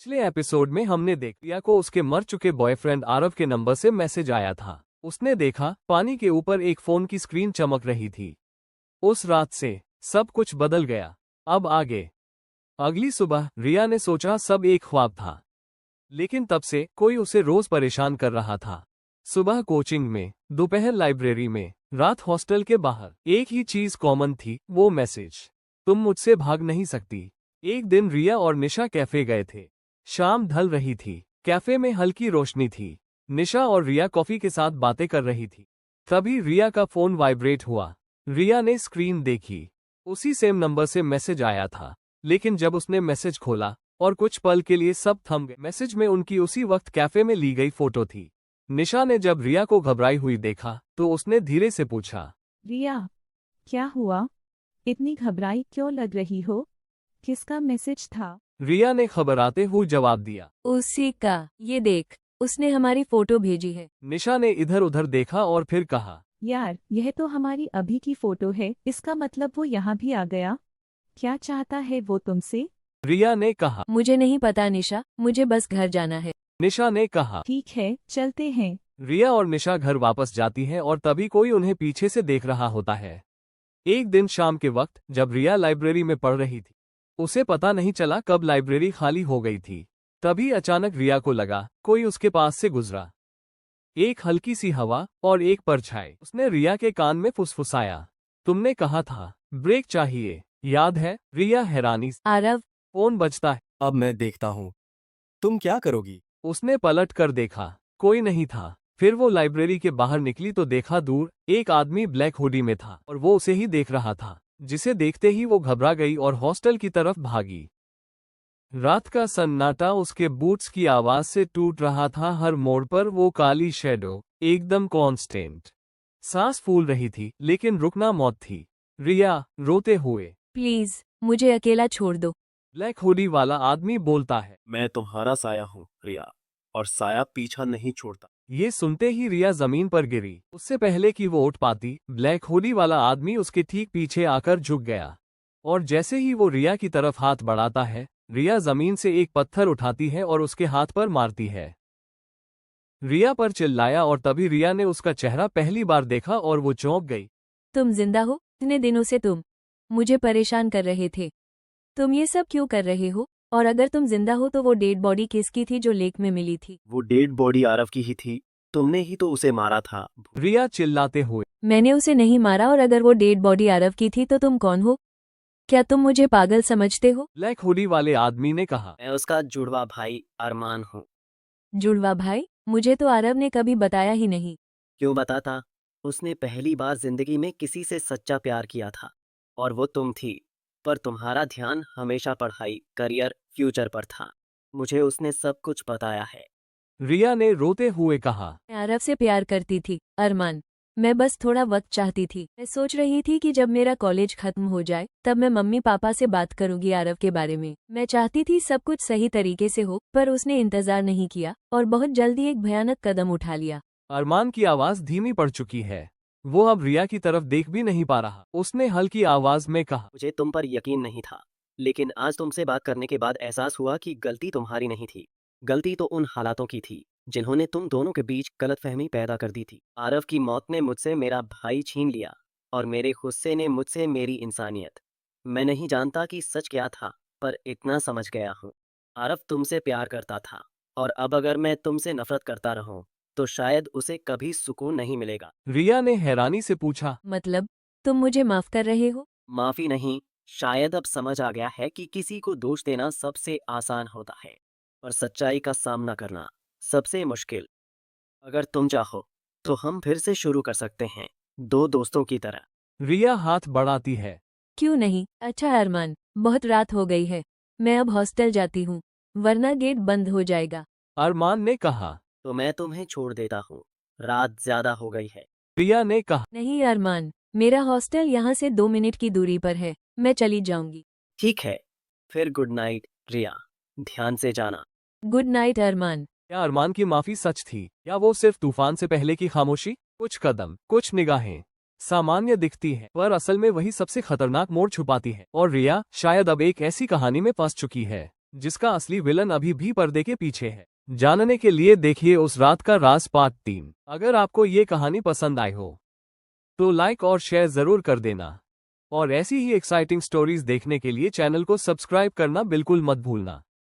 पिछले एपिसोड में हमने रिया को उसके मर चुके बॉयफ्रेंड आरव के नंबर से मैसेज आया था। उसने देखा पानी के ऊपर एक फोन की स्क्रीन चमक रही थी। उस रात से सब कुछ बदल गया। अब आगे। अगली सुबह रिया ने सोचा सब एक ख्वाब था, लेकिन तब से कोई उसे रोज परेशान कर रहा था। सुबह कोचिंग में, दोपहर लाइब्रेरी में, रात हॉस्टल के बाहर, एक ही चीज कॉमन थी, वो मैसेज, तुम मुझसे भाग नहीं सकती। एक दिन रिया और निशा कैफे गए थे। शाम ढल रही थी। कैफे में हल्की रोशनी थी। निशा और रिया कॉफी के साथ बातें कर रही थी। तभी रिया का फोन वाइब्रेट हुआ। रिया ने स्क्रीन देखी। उसी सेम नंबर से मैसेज आया था, लेकिन जब उसने मैसेज खोला और कुछ पल के लिए सब थम गए। मैसेज में उनकी उसी वक्त कैफे में ली गई फोटो थी। निशा ने जब रिया को घबराई हुई देखा तो उसने धीरे से पूछा, रिया, क्या हुआ? इतनी घबराई क्यों लग रही हो? किसका मैसेज था? रिया ने घबराते हुए जवाब दिया, उसी का, ये देख, उसने हमारी फोटो भेजी है। निशा ने इधर उधर देखा और फिर कहा, यार, यह तो हमारी अभी की फोटो है। इसका मतलब वो यहाँ भी आ गया। क्या चाहता है वो तुमसे? रिया ने कहा। मुझे नहीं पता निशा, मुझे बस घर जाना है। निशा ने कहा। ठीक है, चलते हैं। रिया और निशा घर वापस जाती हैं और तभी कोई उन्हें पीछे से देख रहा होता है। एक दिन शाम के वक्त जब रिया लाइब्रेरी में पढ़ रही थी, उसे पता नहीं चला कब लाइब्रेरी खाली हो गई थी। तभी अचानक रिया को लगा कोई उसके पास से गुजरा। एक हल्की सी हवा और एक परछाई। उसने रिया के कान में फुसफुसाया, तुमने कहा था ब्रेक चाहिए, याद है? रिया हैरानी से। आरव, फोन बजता है। अब मैं देखता हूँ तुम क्या करोगी। उसने पलट कर देखा, कोई नहीं था। फिर वो लाइब्रेरी के बाहर निकली तो देखा दूर एक आदमी ब्लैक हुडी में था और वो उसे ही देख रहा था, जिसे देखते ही वो घबरा गई और हॉस्टल की तरफ भागी। रात का सन्नाटा उसके बूट्स की आवाज से टूट रहा था। हर मोड़ पर वो काली शैडो, एकदम कांस्टेंट। सांस फूल रही थी, लेकिन रुकना मौत थी। रिया रोते हुए, प्लीज मुझे अकेला छोड़ दो। ब्लैक हुडी वाला आदमी बोलता है, मैं तुम्हारा साया हूँ रिया, और साया पीछा नहीं छोड़ता। ये सुनते ही रिया जमीन पर गिरी। उससे पहले कि वो उठ पाती, ब्लैक हुडी वाला आदमी उसके ठीक पीछे आकर झुक गया, और जैसे ही वो रिया की तरफ हाथ बढ़ाता है, रिया जमीन से एक पत्थर उठाती है और उसके हाथ पर मारती है। रिया पर चिल्लाया और तभी रिया ने उसका चेहरा पहली बार देखा और वो चौंक गई। तुम जिंदा हो? इतने दिनों से तुम मुझे परेशान कर रहे थे। तुम ये सब क्यों कर रहे हो? और अगर तुम जिंदा हो तो वो डेड बॉडी किसकी थी जो लेक में मिली थी? वो डेड बॉडी आरव की ही थी। तुमने ही तो उसे मारा था। रिया चिल्लाते हुए, मैंने उसे नहीं मारा, और अगर वो डेड बॉडी आरव की थी तो तुम कौन हो? क्या तुम मुझे पागल समझते हो? ब्लैक हुडी वाले आदमी ने कहा, मैं उसका जुड़वा भाई अरमान हूँ। जुड़वा भाई? मुझे तो आरव ने कभी बताया ही नहीं। क्यों बताता? उसने पहली बार जिंदगी में किसी से सच्चा प्यार किया था, और वो तुम थी। पर तुम्हारा ध्यान हमेशा पढ़ाई, करियर, फ्यूचर पर था। मुझे उसने सब कुछ बताया है। रिया ने रोते हुए कहा, मैं आरव से प्यार करती थी अरमान। मैं बस थोड़ा वक्त चाहती थी। मैं सोच रही थी कि जब मेरा कॉलेज खत्म हो जाए तब मैं मम्मी पापा से बात करूंगी आरव के बारे में। मैं चाहती थी सब कुछ सही तरीके से हो, पर उसने इंतजार नहीं किया और बहुत जल्दी एक भयानक कदम उठा लिया। अरमान की आवाज धीमी पड़ चुकी है। वो अब रिया की तरफ देख भी नहीं पा रहा। उसने हल्की आवाज में कहा, मुझे तुम पर यकीन नहीं था, लेकिन आज तुमसे बात करने के बाद एहसास हुआ कि गलती तुम्हारी नहीं थी। गलती तो उन हालातों की थी जिन्होंने तुम दोनों के बीच गलतफहमी पैदा कर दी थी। आरव की मौत ने मुझसे मेरा भाई छीन लिया, और मेरे गुस्से ने मुझसे मेरी इंसानियत। मैं नहीं जानता कि सच क्या था, पर इतना समझ गया हूँ। आरव तुमसे प्यार करता था, और अब अगर मैं तुमसे नफरत करता रहूं तो शायद उसे कभी सुकून नहीं मिलेगा। रिया ने हैरानी से पूछा, मतलब तुम मुझे माफ कर रहे हो? माफी नहीं, शायद अब समझ आ गया है कि किसी को दोष देना सबसे आसान होता है, और सच्चाई का सामना करना सबसे मुश्किल। अगर तुम चाहो तो हम फिर से शुरू कर सकते हैं, दो दोस्तों की तरह। रिया हाथ बढ़ाती है। क्यों नहीं? अच्छा अरमान, बहुत रात हो गई है, मैं अब हॉस्टल जाती हूँ, वरना गेट बंद हो जाएगा। अरमान ने कहा। तो मैं तुम्हें छोड़ देता हूँ, रात ज्यादा हो गई है। रिया ने कहा, नहीं अरमान, मेरा हॉस्टल यहाँ से 2 मिनट की दूरी पर है, मैं चली जाऊंगी। ठीक है, फिर गुड नाइट रिया, ध्यान से जाना। गुड नाइट अरमान। क्या अरमान की माफी सच थी, या वो सिर्फ तूफान से पहले की खामोशी? कुछ कदम, कुछ निगाहें सामान्य दिखती हैं, पर असल में वही सबसे खतरनाक मोड़ छुपाती है। और रिया शायद अब एक ऐसी कहानी में फंस चुकी है जिसका असली विलन अभी भी पर्दे के पीछे है। जानने के लिए देखिए उस रात का राज पार्ट 3। अगर आपको ये कहानी पसंद आई हो तो लाइक और शेयर जरूर कर देना, और ऐसी ही एक्साइटिंग स्टोरीज देखने के लिए चैनल को सब्सक्राइब करना बिल्कुल मत भूलना।